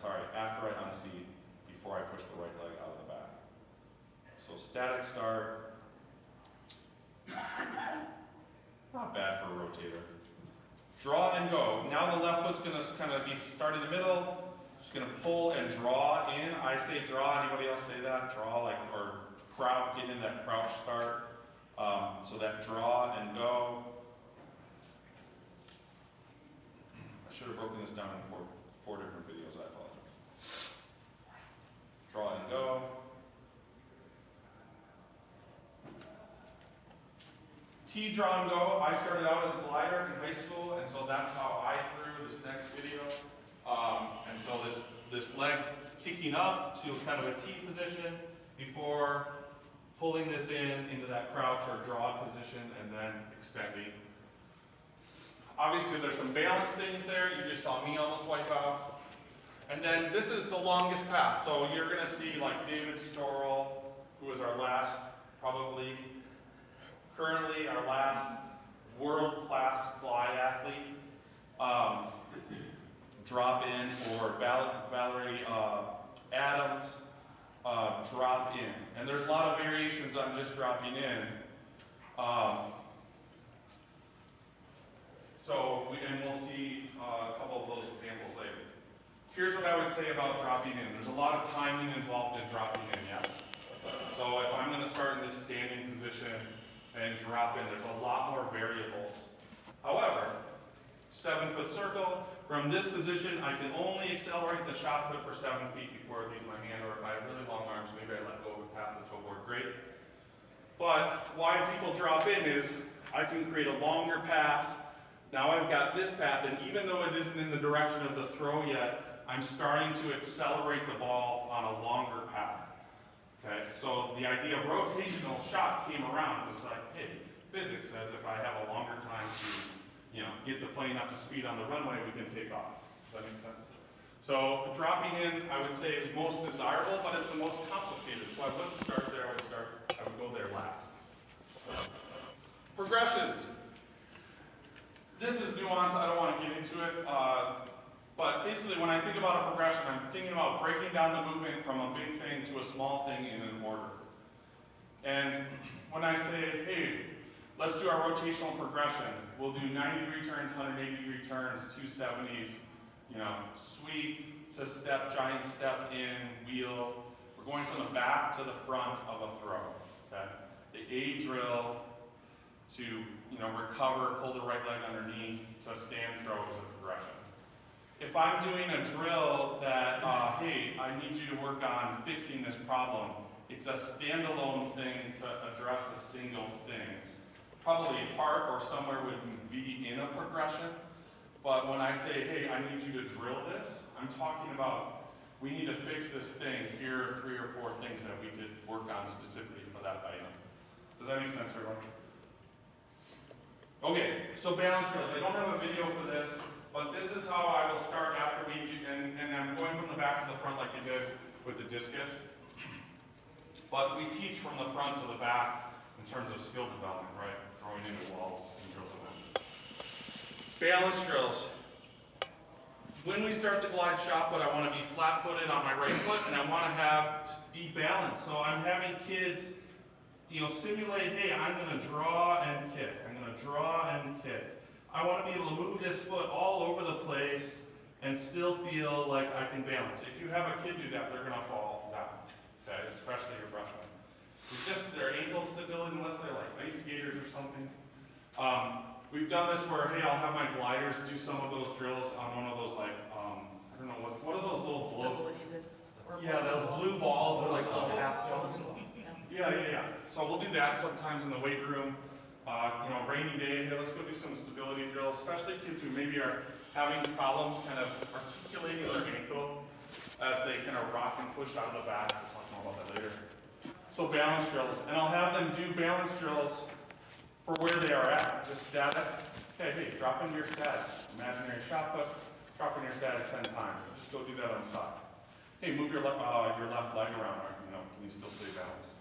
sorry, after I unseat, before I push the right leg out of the back. So static start, not bad for a rotator. Draw and go. Now the left foot's gonna kind of be start in the middle, just gonna pull and draw in. I say draw, anybody else say that? Draw, like, or crouch, get in that crouch start. So that draw and go. I should have broken this down in four different videos, I apologize. Draw and go. T, draw and go. I started out as a glider in high school, and so that's how I threw this next video. And so this leg kicking up to kind of a T position before pulling this into that crouch or draw position and then extending. Obviously there's some balance things there. You just saw me almost wipe out. And then this is the longest path. So you're going to see like David Storrell, who was our last, currently our last world-class glide athlete, drop in, or Valerie Adams, drop in. And there's a lot of variations on just dropping in. And we'll see a couple of those examples later. Here's what I would say about dropping in. There's a lot of timing involved in dropping in, yes? So if I'm going to start in this standing position and drop in, there's a lot more variables. However, 7-foot circle, from this position I can only accelerate the shot put for 7 feet before it leaves my hand, or if I have really long arms, maybe I let go of it past the toe board, great. But why people drop in is I can create a longer path. Now I've got this path, and even though it isn't in the direction of the throw yet, I'm starting to accelerate the ball on a longer path. Okay, so the idea of rotational shot came around. It was like, hey, physics says if I have a longer time to, get the plane up to speed on the runway, we can take off. Does that make sense? So dropping in, I would say, is most desirable, but it's the most complicated. So I wouldn't start there. I would go there last. Progressions. This is nuanced. I don't want to get into it. But basically, when I think about a progression, I'm thinking about breaking down the movement from a big thing to a small thing in an order. And when I say, hey, let's do our rotational progression, we'll do 90-degree turns, 180-degree turns, 270s, sweep to step, giant step in, wheel. We're going from the back to the front of a throw. Okay? The A drill to recover, pull the right leg underneath to stand throw is a progression. If I'm doing a drill that, hey, I need you to work on fixing this problem, it's a standalone thing to address a single thing. It's probably a part or somewhere would be in a progression, but when I say, hey, I need you to drill this, I'm talking about we need to fix this thing. Here are 3 or 4 things that we could work on specifically for that item. Does that make sense, everyone? Okay, so balance drills. I don't have a video for this, but this is how I will start after we do, and I'm going from the back to the front like you did with the discus. But we teach from the front to the back in terms of skill development, right? Throwing into walls and drills of them. Balance drills. When we start the glide shot put, I want to be flat-footed on my right foot, and I want to be balanced. So I'm having kids, simulate, hey, I'm going to draw and kick. I'm going to draw and kick. I want to be able to move this foot all over the place and still feel like I can balance. If you have a kid do that, they're going to fall down, okay? Especially your freshmen. It's just their ankle stability, unless they're like ice skaters or something. We've done this where, hey, I'll have my gliders do some of those drills on one of those, like, I don't know, what are those little blue? Yeah, those blue balls that are like little half balls. Yeah. So we'll do that sometimes in the weight room. Rainy day, hey, let's go do some stability drills, especially kids who maybe are having problems kind of articulating their ankle as they kind of rock and push out of the back. We'll talk more about that later. So balance drills, and I'll have them do balance drills for where they are at, just static. Okay, hey, drop into your static. Imaginary shot put, drop in your static 10 times. Just go do that on the side. Hey, move your left leg around, can you still stay balanced?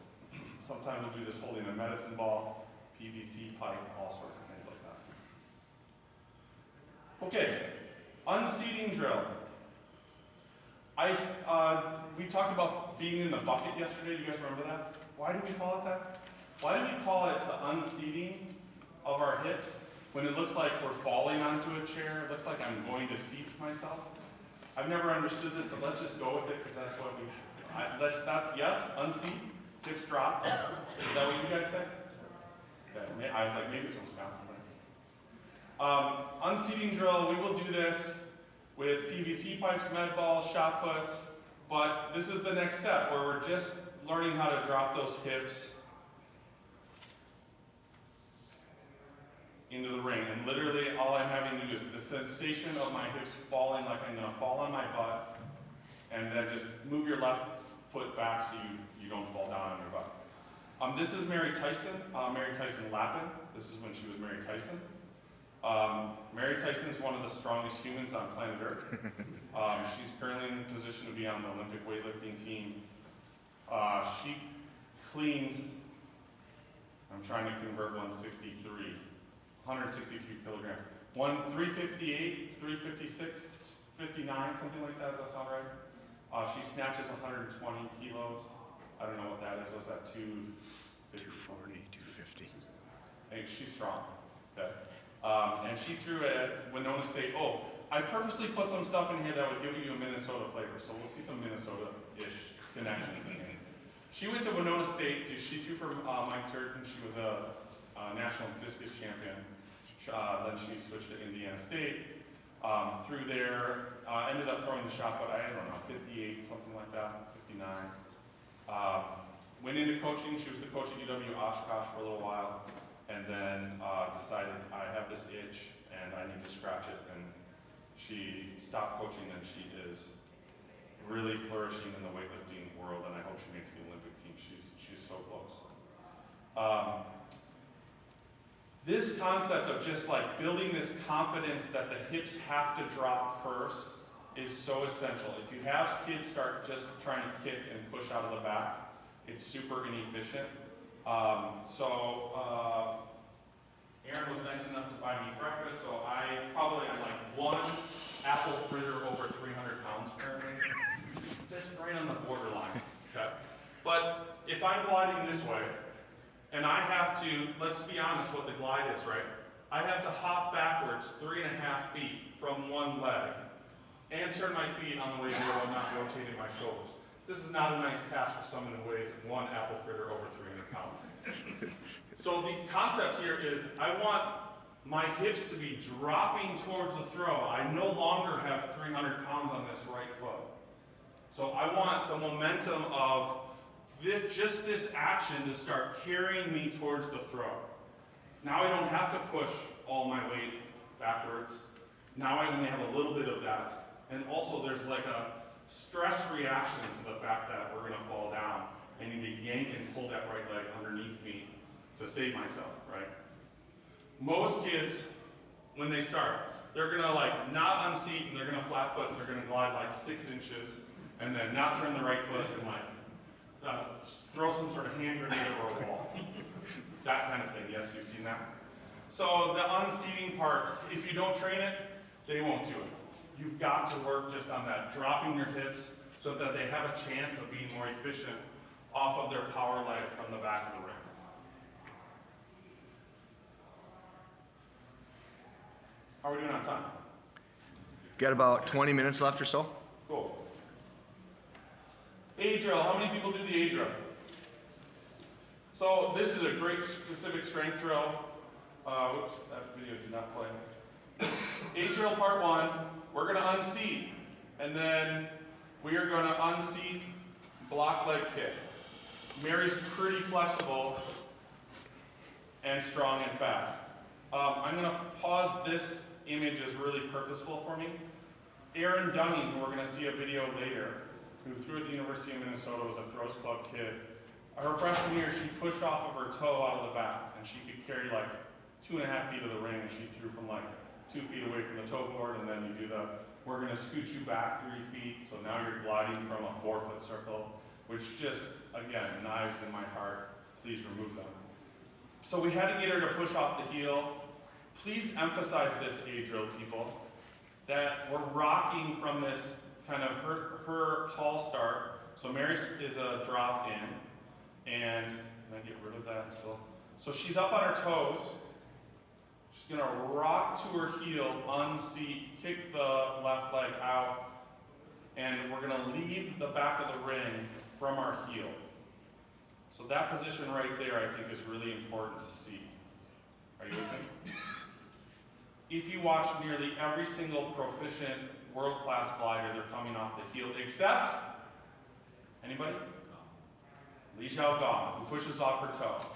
Sometimes we'll do this holding a medicine ball, PVC pipe, all sorts of things like that. Okay, unseating drill. We talked about being in the bucket yesterday. Do you guys remember that? Why do we call it that? Why do we call it the unseating of our hips when it looks like we're falling onto a chair? It looks like I'm going to seat myself. I've never understood this, but let's just go with it because that's what we. Yes, unseat, hips drop. Is that what you guys say? Okay, I was like, maybe it's Wisconsin. Unseating drill. We will do this with PVC pipes, med balls, shot puts, but this is the next step where we're just learning how to drop those hips into the ring. And literally all I'm having to do is the sensation of my hips falling like I'm gonna fall on my butt, and then just move your left foot back so you don't fall down on your butt. This is Mary Tyson, Mary Tyson Lappin. This is when she was Mary Tyson. Mary Tyson is one of the strongest humans on planet Earth. She's currently in a position to be on the Olympic weightlifting team. She cleaned, I'm trying to convert 163 kilograms. 358, 356, 59, something like that. Does that sound right? She snatches 120 kilos. I don't know what that is. What's that? 240, 250. I think she's strong. Okay. And she threw it at Winona State. Oh, I purposely put some stuff in here that would give you a Minnesota flavor, so we'll see some Minnesota-ish connections in here. She went to Winona State. She threw for Mike Turton. She was a national discus champion. Then she switched to Indiana State. Through there, ended up throwing the shot put, I don't know, 58, something like that, 59. Went into coaching. She was the coach at UW Oshkosh for a little while. And then decided I have this itch and I need to scratch it. And she stopped coaching and she is really flourishing in the weightlifting world, and I hope she makes the Olympic team. She's so close. This concept of just like building this confidence that the hips have to drop first is so essential. If you have kids start just trying to kick and push out of the back, it's super inefficient. Aaron was nice enough to buy me breakfast, so I probably am like one apple fritter over 300 pounds currently. Just right on the borderline, okay? But if I'm gliding this way, and I have to, let's be honest what the glide is, right? I have to hop backwards 3.5 feet from one leg and turn my feet on the way here while not rotating my shoulders. This is not a nice task for someone who weighs one apple fritter over 300 pounds. So the concept here is I want my hips to be dropping towards the throw. I no longer have 300 pounds on this right foot. So I want the momentum of just this action to start carrying me towards the throw. Now I don't have to push all my weight backwards. Now I only have a little bit of that. And also there's like a stress reaction to the fact that we're gonna fall down. I need to yank and pull that right leg underneath me to save myself, right? Most kids, when they start, they're gonna like not unseat and they're gonna flat foot and they're gonna glide like 6 inches and then not turn the right foot and like throw some sort of hand grenade or a wall. That kind of thing, yes, you've seen that? So the unseating part, if you don't train it, they won't do it. You've got to work just on that, dropping your hips so that they have a chance of being more efficient off of their power leg from the back of the ring. How are we doing on time? Got about 20 minutes left or so. Cool. A drill. How many people do the A drill? So this is a great specific strength drill. Whoops, that video did not play. A drill part 1. We're going to unseat, and then we are going to unseat, block leg kick. Mary's pretty flexible and strong and fast. I'm going to pause this image as really purposeful for me. Erin Dunning, who we're going to see a video later, who threw at the University of Minnesota, was a throws club kid. Her freshman year, she pushed off of her toe out of the back, and she could carry like 2.5 feet of the ring, and she threw from like 2 feet away from the toe board, and then you do we're going to scoot you back 3 feet, so now you're gliding from a 4-foot circle, which just, again, knives in my heart. Please remove them. So we had to get her to push off the heel. Please emphasize this A drill, people, that we're rocking from this kind of her tall start. So Mary is a drop in, and can I get rid of that still? So she's up on her toes. She's gonna rock to her heel, unseat, kick the left leg out, and we're gonna leave the back of the ring from our heel. So that position right there, I think, is really important to see. Are you with me? If you watch nearly every single proficient world-class glider, they're coming off the heel, except, anybody? Li Xiao Gong, who pushes off her toe.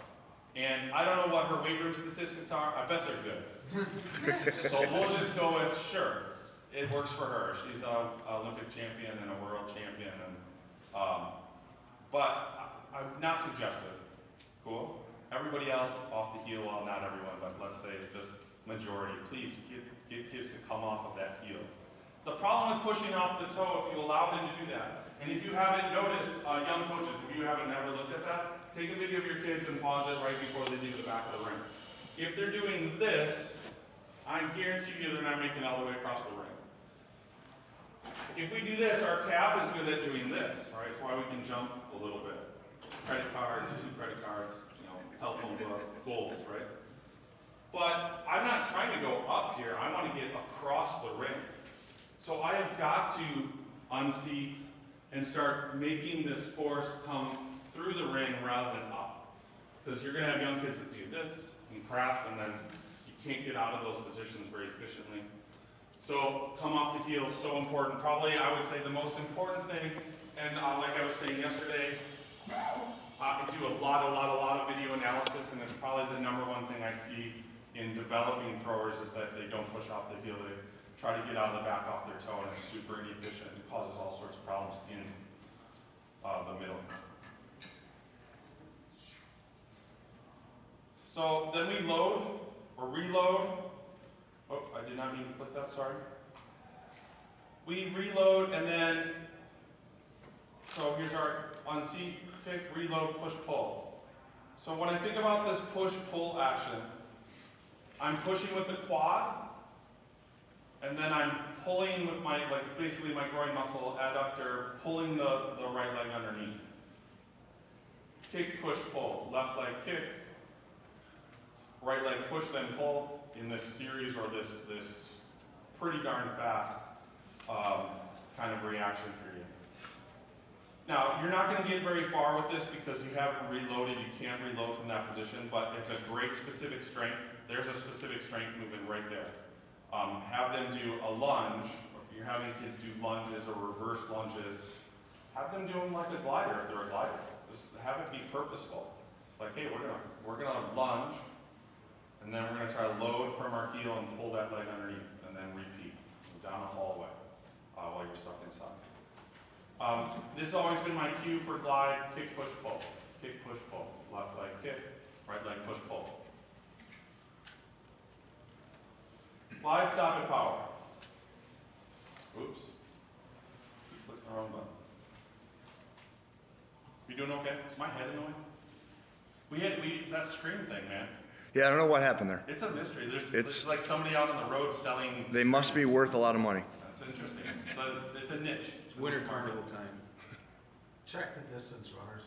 And I don't know what her weight room statistics are. I bet they're good. So we'll just go with, sure, it works for her. She's an Olympic champion and a world champion. But I'm not suggestive. Cool? Everybody else off the heel, well, not everyone, but let's say just majority. Please get kids to come off of that heel. The problem with pushing off the toe, if you allow them to do that, and if you haven't noticed, young coaches, if you haven't ever looked at that, take a video of your kids and pause it right before they do the back of the ring. If they're doing this, I guarantee you they're not making it all the way across the ring. If we do this, our calf is good at doing this, right? That's why we can jump a little bit. Credit cards, 2 credit cards, telephone book, goals, right? But I'm not trying to go up here. I want to get across the ring. So I have got to unseat and start making this force come through the ring rather than up. Because you're going to have young kids that do this and crap, and then you can't get out of those positions very efficiently. So come off the heel is so important. Probably, I would say, the most important thing, and like I was saying yesterday, I do a lot of video analysis, and it's probably the #1 thing I see in developing throwers is that they don't push off the heel. They try to get out of the back off their toe, and it's super inefficient. It causes all sorts of problems in the middle. So then we load or reload. Oh, I did not mean to click that, sorry. We reload, and then, so here's our unseat, kick, reload, push, pull. So when I think about this push-pull action, I'm pushing with the quad, and then I'm pulling with my, basically my groin muscle adductor, pulling the right leg underneath. Kick, push, pull. Left leg kick, right leg push, then pull in this series, or this pretty darn fast kind of reaction period. Now, you're not going to get very far with this because you haven't reloaded. You can't reload from that position, but it's a great specific strength. There's a specific strength movement right there. Have them do a lunge, or if you're having kids do lunges or reverse lunges, have them do them like a glider if they're a glider. Just have it be purposeful. Like, hey, we're gonna lunge, and then we're gonna try to load from our heel and pull that leg underneath, and then repeat down the hallway while you're stuck inside. This has always been my cue for glide: kick, push, pull, kick, push, pull, left leg kick, right leg push, pull. Glide, stop, and power. Oops. Clicked the wrong button. You doing okay? Is my head annoying? That screen thing, man. Yeah, I don't know what happened there. It's a mystery. There's like somebody out on the road selling. They must be worth a lot of money. That's interesting. It's a niche. It's winter carnival time. Check the distance runners.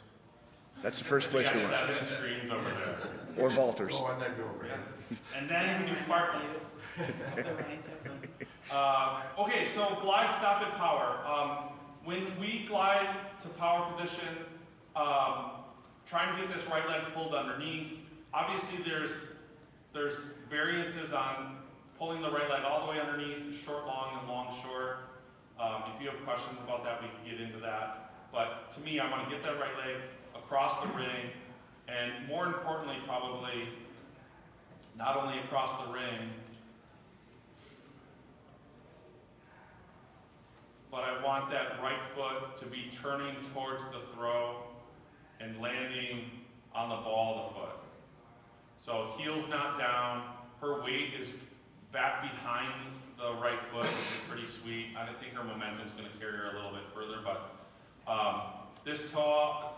That's the first We place got we went. 7 screens over there. Or vaulters. Oh, and then go right. And then we do fart lights. The Okay, so glide, stop, and power. When we glide to power position, trying to get this right leg pulled underneath. Obviously, there's variances on pulling the right leg all the way underneath, short, long, and long, short. If you have questions about that, we can get into that. But to me, I want to get that right leg across the ring, and more importantly, probably, not only across the ring, but I want that right foot to be turning towards the throw and landing on the ball of the foot. So heel's not down, her weight is back behind the right foot, which is pretty sweet. I don't think her momentum's going to carry her a little bit further, but this toe,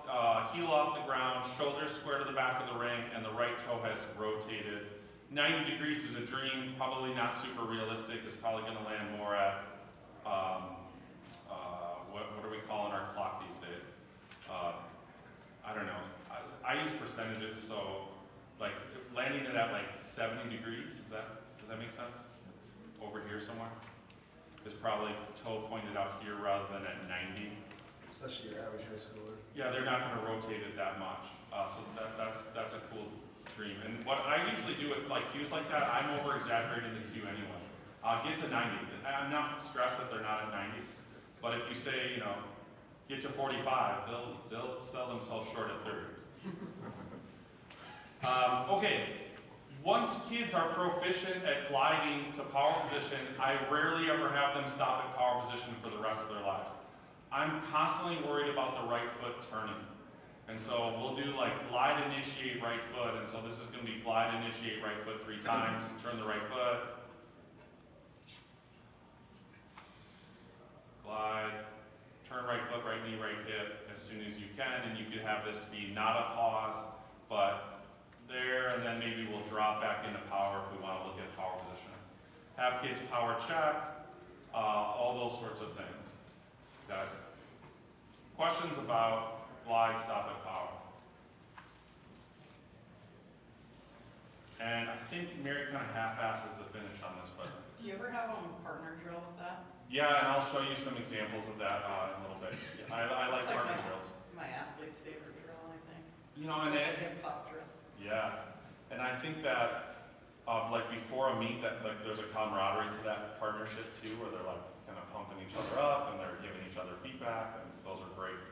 heel off the ground, shoulders square to the back of the ring, and the right toe has rotated. 90 degrees is a dream, probably not super realistic. It's probably going to land more at at like 70 degrees, does that make sense? Over here somewhere? Is probably toe pointed out here rather than at 90. Especially your average high schooler. Yeah, they're not gonna rotate it that much, so that's a cool dream. And what I usually do with like cues like that, I'm over exaggerating the cue anyway. Get to 90, I'm not stressed that they're not at 90, but if you say, you know, get to 45, they'll sell themselves short at 30. Okay, once kids are proficient at gliding to power position, I rarely ever have them stop at power position for the rest of their lives. I'm constantly worried about the right foot turning. And so we'll do like glide, initiate, right foot. And so this is gonna be glide, initiate, right foot 3 times, turn the right foot. Glide, turn right foot, right knee, right hip as soon as you can. And you could have this be not a pause, but there, and then maybe we'll drop back into power if we want to look at power position. Have kids power check, all those sorts of things. Got it? Questions about glide, stop, and power? And I think Mary kind of half-asses the finish on this, but Do you ever have them partner drill with that? yeah, and I'll show you some examples of that in a little bit. I like It's like partner my- drills. My athlete's favorite drill, I think. You know, and Like it, a hip hop drill. yeah, and I think that, like before a meet, that like there's a camaraderie to that partnership too, where they're like kind of pumping each other up and they're giving each other feedback, and those are great things.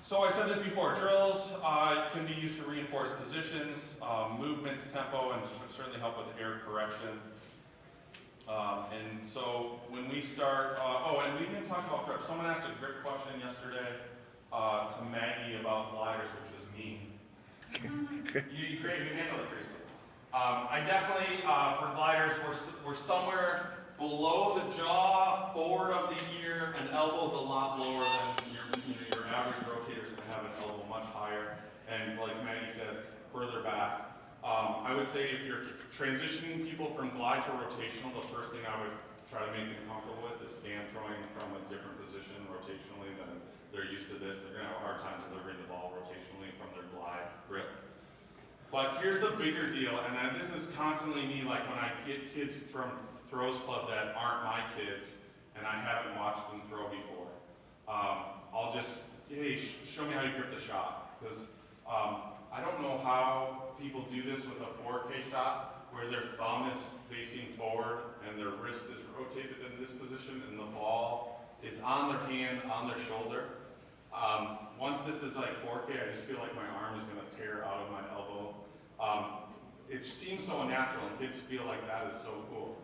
So I said this before, drills can be used to reinforce positions, movements, tempo, and certainly help with air correction. And so when we start, and we didn't talk about grip. Someone asked a grip question yesterday to Maggie about gliders, which was mean. you handle it, Chris. I definitely, for gliders, we're somewhere below the jaw, forward of the ear, and elbows a lot lower than your average rotator is going to have an elbow much higher, and like Maggie said, further back. I would say if you're transitioning people from glide to rotational, the first thing I would try to make them comfortable with is stand throwing from a different position rotationally than they're used to this. They're going to have a hard time delivering the ball rotationally from their glide grip. But here's the bigger deal, and this is constantly me, like when I get kids from throws club that aren't my kids, and I haven't watched them throw before. I'll just, hey, show me how you grip the shot, because I don't know how people do this with a 4K shot, where their thumb is facing forward and their wrist is rotated in this position, and the ball is on their hand, on their shoulder. Once this is like 4K, I just feel like my arm is going to tear out of my elbow. It seems so unnatural, and kids feel like that is so cool.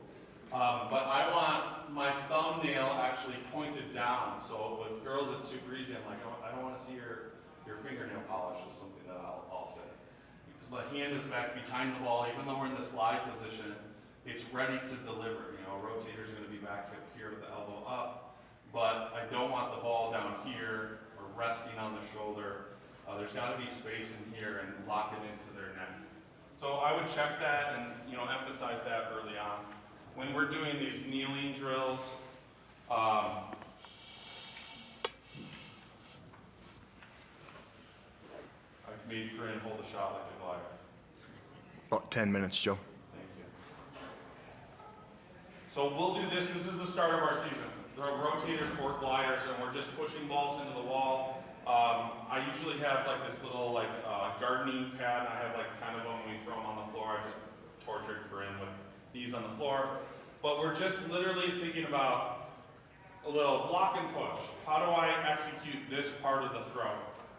But I want my thumbnail actually pointed down. So with girls, it's super easy. I'm like, I don't want to see your fingernail polish is something that I'll say. Because my hand is back behind the ball, even though we're in this glide position, it's ready to deliver. You know, rotators are going to be back here with the elbow up, but I don't want the ball down here or resting on the shoulder. There's got to be space in here and lock it into their neck. So I would check that and emphasize that early on. When we're doing these kneeling drills, I maybe Corinne hold a shot like a glider. About 10 minutes, Joe. Thank you. So we'll do this. This is the start of our season. There are rotators or gliders, and we're just pushing balls into the wall. I usually have like this little gardening pad. I have like 10 of them. We throw them on the floor. I just tortured Corinne with these on the floor. But we're just literally thinking about a little block and push. How do I execute this part of the throw?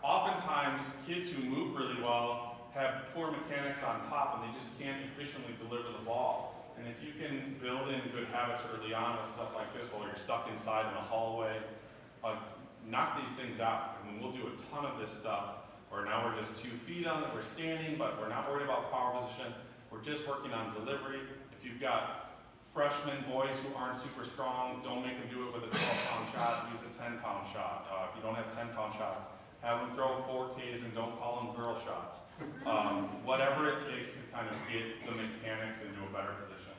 Oftentimes, kids who move really well have poor mechanics on top, and they just can't efficiently deliver the ball. And if you can build in good habits early on with stuff like this, while you're stuck inside in a hallway, knock these things out. I mean, we'll do a ton of this stuff, where now we're just 2 feet on it, we're standing, but we're not worried about power position. We're just working on delivery. If you've got freshman boys who aren't super strong, don't make them do it with a 12-pound shot, use a 10-pound shot. If you don't have 10-pound shots, have them throw 4Ks and don't call them girl shots. Whatever it takes to kind of get the mechanics into a better position.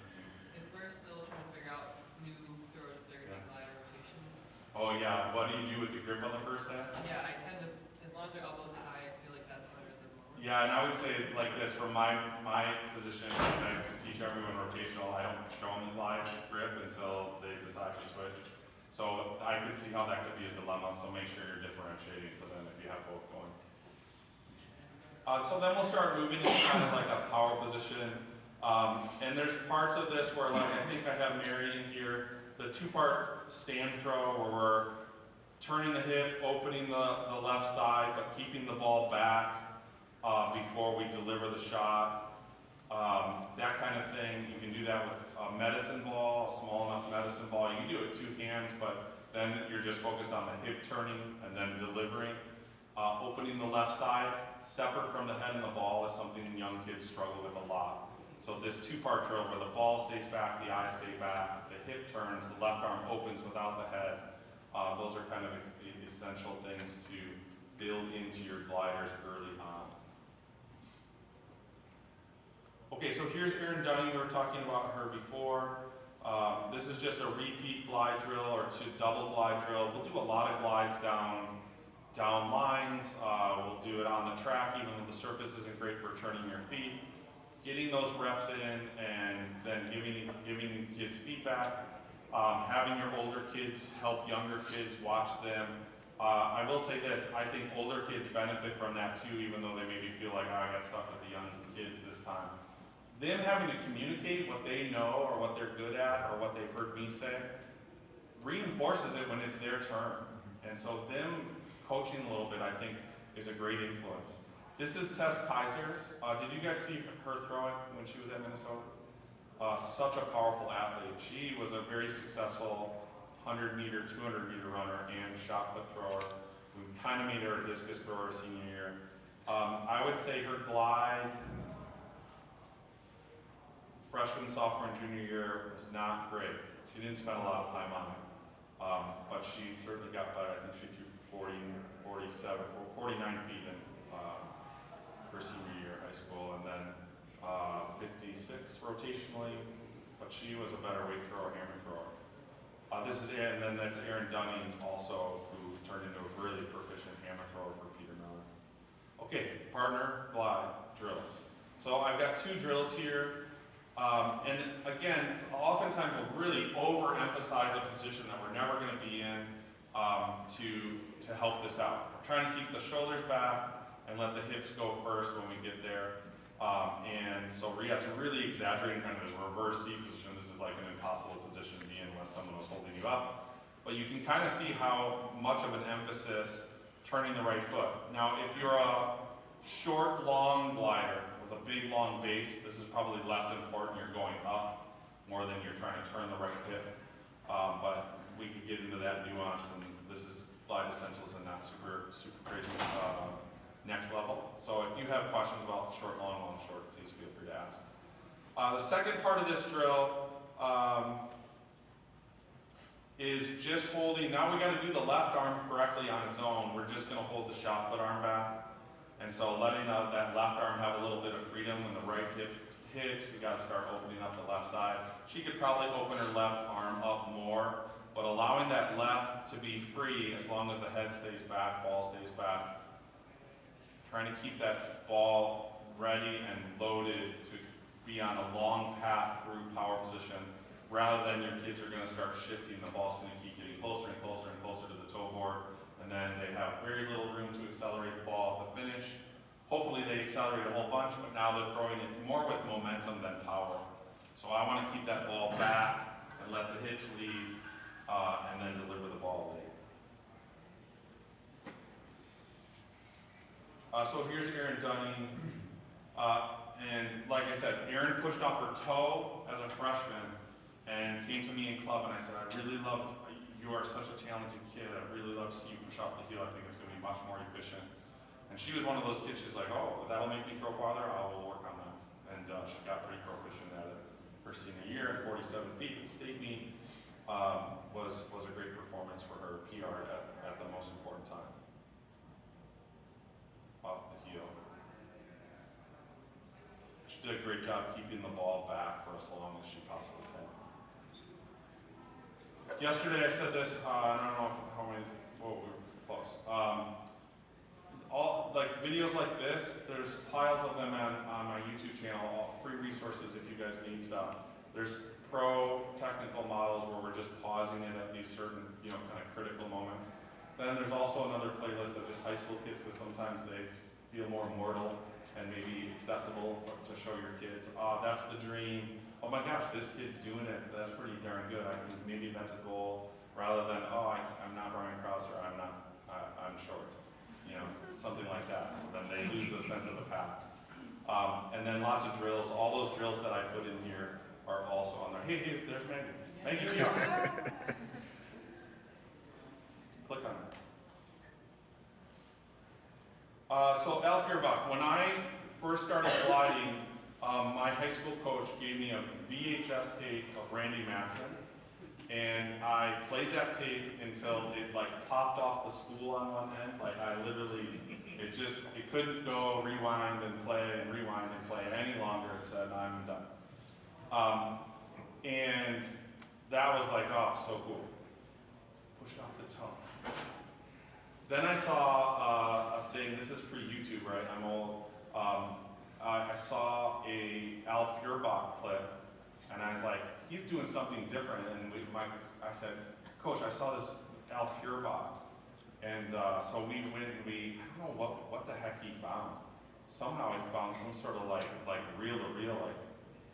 If we're still trying to figure out new throws, they're going to glide rotation. Oh yeah, what do you do with the grip on the first half? Yeah, I tend to, as long as their elbows high, I feel like that's better than lower. Yeah, and I would say like this, from my position, I teach everyone rotational, I don't show them the glide grip until they decide to switch. So I could see how that could be a dilemma, so make sure you're differentiating for them if you have both going. So then we'll start moving into kind of like a power position. And there's parts of this where, like, I think I have Mary in here, the two-part stand throw where we're turning the hip, opening the left side, but keeping the ball back before we deliver the shot. That kind of thing. You can do that with a medicine ball, a small enough medicine ball. You can do it with 2 hands, but then you're just focused on the hip turning and then delivering. Opening the left side, separate from the head and the ball, is something young kids struggle with a lot. So this 2-part drill where the ball stays back, the eyes stay back, the hip turns, the left arm opens without the head. Those are kind of the essential things to build into your gliders early on. Okay, so here's Erin Dunning. We were talking about her before. This is just a repeat glide drill or 2 double glide drill. We'll do a lot of glides down lines. We'll do it on the track, even though the surface isn't great for turning your feet. Getting those reps in and then giving kids feedback. Having your older kids help younger kids watch them. I will say this, I think older kids benefit from that too, even though they maybe feel like, oh, I got stuck with the young kids this time. Them having to communicate what they know or what they're good at or what they've heard me say reinforces it when it's their turn. And so them coaching a little bit, I think, is a great influence. This is Tess Kaiser's. Did you guys see her throw it when she was at Minnesota? Such a powerful athlete. She was a very successful 100-meter, 200-meter runner and shot put thrower. We kind of made her a discus thrower senior year. I would say her glide freshman, sophomore, and junior year was not great. She didn't spend a lot of time on it, but she certainly got better. I think she threw 49 feet in her senior year of high school, and then 56 rotationally, but she was a better weight thrower, hammer thrower. And then that's Erin Dunning also, who turned into a really proficient hammer thrower for Peter Miller. Okay, partner glide drills. So I've got 2 drills here. And again, oftentimes we'll really overemphasize a position that we're never going to be in to help this out. We're trying to keep the shoulders back and let the hips go first when we get there. And so Riyad's really exaggerating kind of this reverse C position. This is like an impossible position to be in unless someone was holding you up. But you can kind of see how much of an emphasis turning the right foot. Now, if you're a short, long glider with a big, long base, this is probably less important. You're going up more than you're trying to turn the right hip. But we could get into that nuance, and this is glide essentials and not super crazy next level. So if you have questions about short, long, short, please feel free to ask. The second part of this drill is just holding. Now we got to do the left arm correctly on its own. We're just going to hold the shot put arm back. And so letting that left arm have a little bit of freedom when the right hip hits, we got to start opening up the left side. She could probably open her left arm up more, but allowing that left to be free as long as the head stays back, ball stays back. Trying to keep that ball ready and loaded to be on a long path through power position, rather than your kids are going to start shifting. The ball's going to keep getting closer and closer and closer to the toe board, and then they have very little room to accelerate the ball at the finish. Hopefully they accelerate a whole bunch, but now they're throwing it more with momentum than power. So I want to keep that ball back and let the hips lead, and then deliver the ball late. So here's Erin Dunning, and like I said, Erin pushed off her toe as a freshman and came to me in club, and I said, you are such a talented kid, I'd really love to see you push off the heel. I think it's going to be much more efficient. And she was one of those kids, she's like, oh, that'll make me throw farther, I will work on that. And she got pretty proficient at it her senior year at 47 feet. The state meet was a great performance for her, PR at the most important time. Off the heel. She did a great job keeping the ball back for as long as she possibly can. Yesterday I said this, I don't know how many, we were close. all, like, videos like this, there's piles of them on my YouTube channel, all free resources if you guys need stuff. There's pro technical models where we're just pausing it at these certain, kind of critical moments. Then there's also another playlist of just high school kids, because sometimes they feel more mortal and maybe accessible to show your kids. That's the dream. Oh my gosh, this kid's doing it. That's pretty darn good. Maybe that's a goal, rather than, I'm not Brian Krause, or I'm short. Something like that. So then they lose the sense of the pack. And then lots of drills. All those drills that I put in here are also on there. Hey, there's Maggie. Thank you, PR. Click on it. So Al Feuerbach, when I first started gliding, my high school coach gave me a VHS tape of Randy Matson, and I played that tape until it popped off the spool on one end. It couldn't go rewind and play any longer. It said, I'm done. And that was so cool. Push it off the tongue. Then I saw a thing, this is pre-YouTube, right? I'm old. I saw a Al Feuerbach clip, and I was like, he's doing something different. And I said, Coach, I saw this Al Feuerbach. And so we went and I don't know what the heck he found. Somehow he found some sort of reel-to-reel,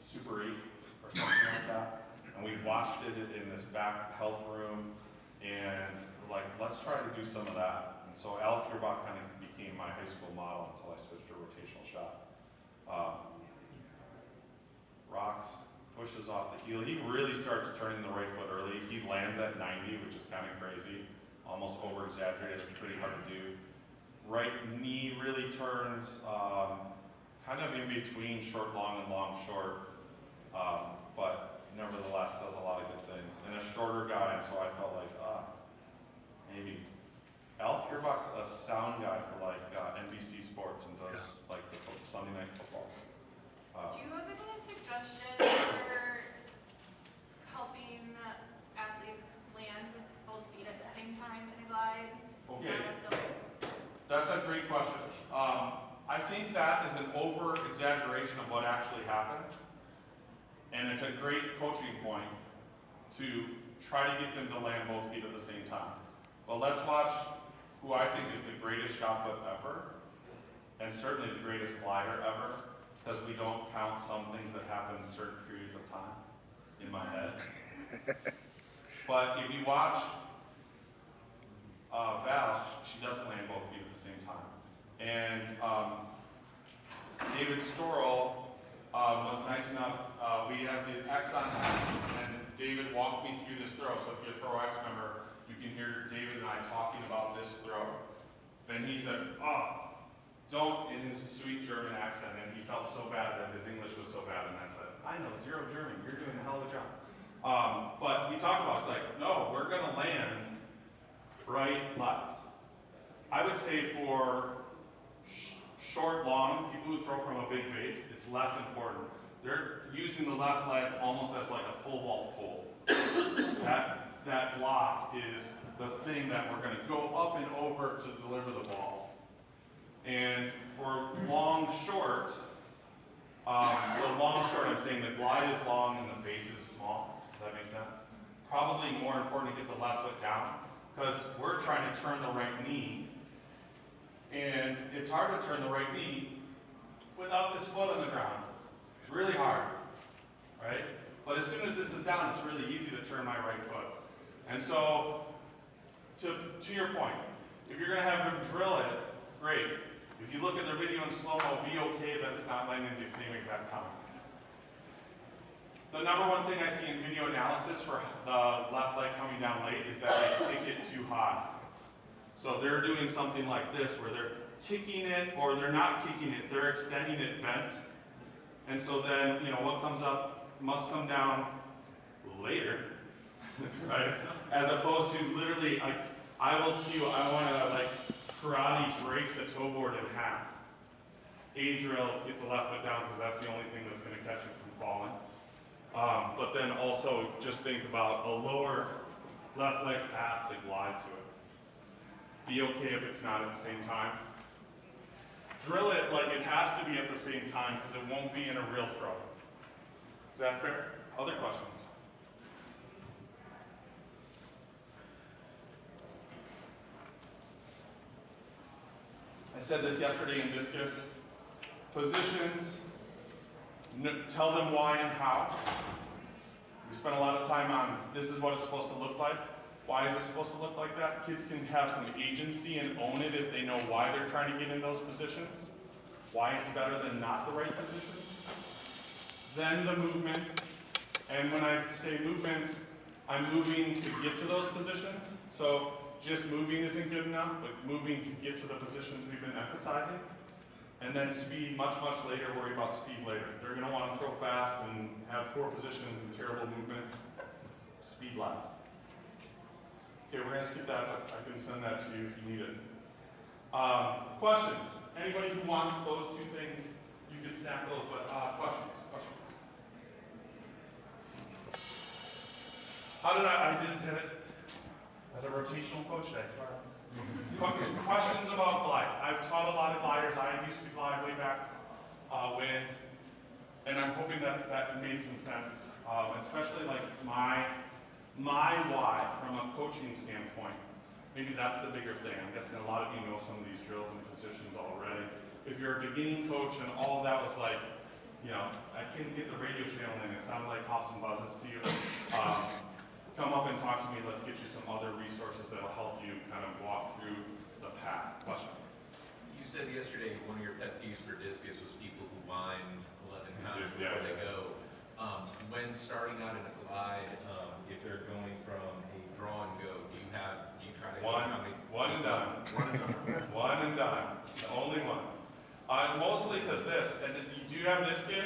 Super 8 or something like that. And we watched it in this back health room, and let's try to do some of that. And so Al Feuerbach kind of became my high school model until I switched to rotational shot. Rocks, pushes off the heel. He really starts turning the right foot early. He lands at 90, which is kind of crazy. Almost over-exaggerated, it's pretty hard to do. Right knee really turns kind of in between short, long, and long, short. But nevertheless, does a lot of good things. And a shorter guy, so I felt maybe. Al Feuerbach's a sound guy for NBC Sports and does the Sunday Night Football. Do you have any suggestions for helping athletes land with both feet at the same time in a glide? Okay, that's a great question. I think that is an over-exaggeration of what actually happens. And it's a great coaching point to try to get them to land both feet at the same time. But let's watch who I think is the greatest shot put ever, and certainly the greatest glider ever, because we don't count some things that happen in certain periods of time in my head. But if you watch Val, she doesn't land both feet at the same time. And David Storrell was nice enough, we have the X on X, and David walked me through this throw. So if you're a Pro X member, you can hear David and I talking about this throw. Then he said, don't, in his sweet German accent, and he felt so bad that his English was so bad, and I said, I know zero German, you're doing a hell of a job. But we talked about, no, we're gonna land right, left. I would say for short, long, people who throw from a big base, it's less important. They're using the left leg almost as like a pole vault pole. That block is the thing that we're gonna go up and over to deliver the ball. And for long, short, I'm saying the glide is long and the base is small. Does that make sense? Probably more important to get the left foot down, because we're trying to turn the right knee, and it's hard to turn the right knee without this foot on the ground. It's really hard, right? But as soon as this is down, it's really easy to turn my right foot. And so, to your point, if you're gonna have him drill it, great. If you look at the video in slow-mo, be okay that it's not landing at the same exact time. The number one thing I see in video analysis for the left leg coming down late is that they kick it too high. So they're doing something like this, where they're kicking it, or they're not kicking it, they're extending it bent. And so then, what comes up must come down later, right? As opposed to literally, I want to karate break the toe board in half. A drill, get the left foot down, because that's the only thing that's going to catch it from falling. But then also just think about a lower left leg path to glide to it. Be okay if it's not at the same time. drill it like it has to be at the same time because it won't be in a real throw. Is that fair? Other questions? I said this yesterday in discus. Positions, tell them why and how. We spent a lot of time on this is what it's supposed to look like. Why is it supposed to look like that? Kids can have some agency and own it if they know why they're trying to get in those positions, why it's better than not the right position. Then the movement, and when I say movements, I'm moving to get to those positions. So just moving isn't good enough, but moving to get to the positions we've been emphasizing. And then speed much, much later, worry about speed later. They're gonna wanna throw fast and have poor positions and terrible movement. Speed last. Okay, we're gonna skip that, but I can send that to you if you need it. Questions? Anybody who wants those two things, you can snap those, but questions? How did I did it as a rotational coach today. Questions about glides. I've taught a lot of gliders. I used to glide way back when, and I'm hoping that that made some sense, especially like my why from a coaching standpoint. Maybe that's the bigger thing. I'm guessing a lot of you know some of these drills and positions already. If you're a beginning coach and all of that was like, you know, I couldn't get the radio channel in, it sounded like pops and buzzes to you. Come up and talk to me. Let's get you some other resources that will help you kind of walk through the path. Question? You said yesterday one of your pet peeves for discus was people who wind 11 times Yeah. before they go. When starting out in a glide, if they're going from a draw and go, do you try to go how many? One and done. One and done. The only one. Mostly because this, and then you do have this kid,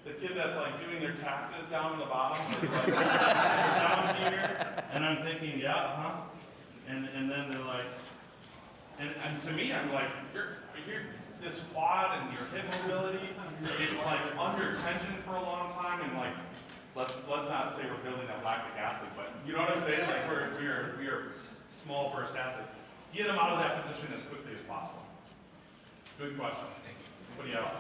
the kid that's like doing their taxes down in the bottom, or like down here, and I'm thinking, yeah, and then they're like, and to me, I'm like, you're this quad and your hip mobility, it's like under tension for a long time, and like, let's not say we're building up lactic acid, but you know what I'm saying? Like we are small burst athletes. Get them out of that position as quickly as possible. Good question. Thank you. Anybody else?